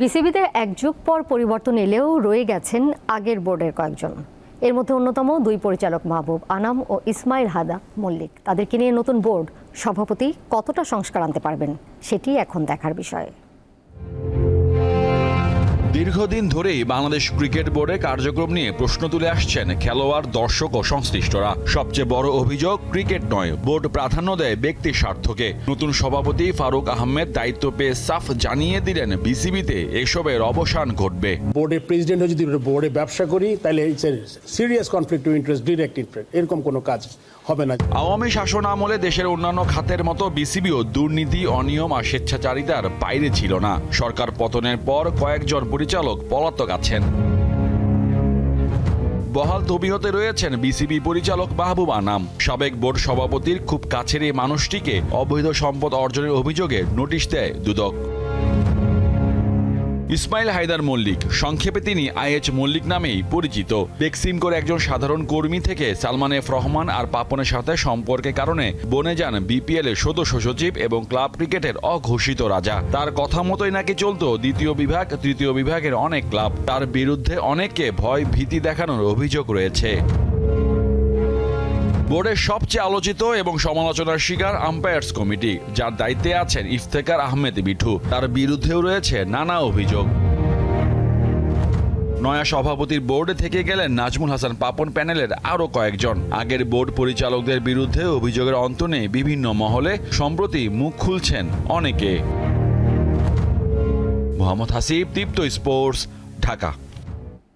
বিসিবিতে এক যুগ পর পরিবর্তন এলেও রয়ে গেছেন আগের বোর্ডের কয়েকজন। এর মধ্যে অন্যতম দুই পরিচালক মাহবুব আনাম ও ইসমাইল হাদা মল্লিক। তাদেরকে নিয়ে নতুন বোর্ড সভাপতি কতটা সংস্কার আনতে পারবেন সেটি এখন দেখার বিষয়। দীর্ঘদিন ধরেই বাংলাদেশ ক্রিকেট বোর্ডে কার্যক্রম নিয়ে প্রশ্ন তুলে আসছেন খেলোয়াড়, দর্শক ও সংশ্লিষ্টরা। সবচেয়ে বড় অভিযোগ, ক্রিকেট নয়, বোর্ড প্রাধান্য দেয় ব্যক্তির স্বার্থকে। নতুন সভাপতি ফারুক আহমেদ দায়িত্ব পেয়ে সাফ জানিয়ে দিলেন বিসিবিতে এসবের অবসান ঘটবে। বোর্ডের প্রেসিডেন্ট যদি বোর্ডে ব্যবসা করি তাহলে serious conflict of interest, direct interest, এরকম কোনো কাজ হবে না। আওয়ামী শাসন আমলে দেশের অন্যান্য খাতের মতো বিসিবিও দুর্নীতি, অনিয়ম আর স্বেচ্ছাচারিতার বাইরে ছিল না। সরকার পতনের পর কয়েকজন পরিচালক পলাতক আছেন। বহাল তবিয়তে রয়েছেন বিসিবি পরিচালক মাহবুব আনাম। সাবেক বোর্ড সভাপতির খুব কাছের এই মানুষটিকে অবৈধ সম্পদ অর্জনের অভিযোগে নোটিশ দেয় দুদক। ইসমাইল হায়দার মল্লিক, সংক্ষেপে তিনি আইএচ মল্লিক নামেই পরিচিত। বেক্সিমকোর একজন সাধারণ কর্মী থেকে সালমান এফ রহমান আর পাপনের সাথে সম্পর্কের কারণে বনে যান বিপিএল এর সদস্য সচিব এবং ক্লাব ক্রিকেটের অঘোষিত রাজা। তার কথা মতোই নাকি চলত দ্বিতীয় বিভাগ, তৃতীয় বিভাগের অনেক ক্লাব। তার বিরুদ্ধে অনেককে ভয় ভীতি দেখানোর অভিযোগ রয়েছে। বোর্ডের সবচেয়ে আলোচিত এবং সমালোচনার শিকার আম্পায়ার্স কমিটি, যার দায়িত্বে আছেন ইফতেখার আহমেদ মিঠু। তার বিরুদ্ধেও রয়েছে নানা অভিযোগ। নয়া সভাপতির বোর্ডে থেকে গেলেন নাজমুল হাসান পাপন প্যানেলের আরও কয়েকজন। আগের বোর্ড পরিচালকদের বিরুদ্ধে অভিযোগের অন্ত নেই বিভিন্ন মহলে। সম্প্রতি মুখ খুলছেন অনেকে। মোহাম্মদ হাসিব, দীপ্ত স্পোর্টস, ঢাকা।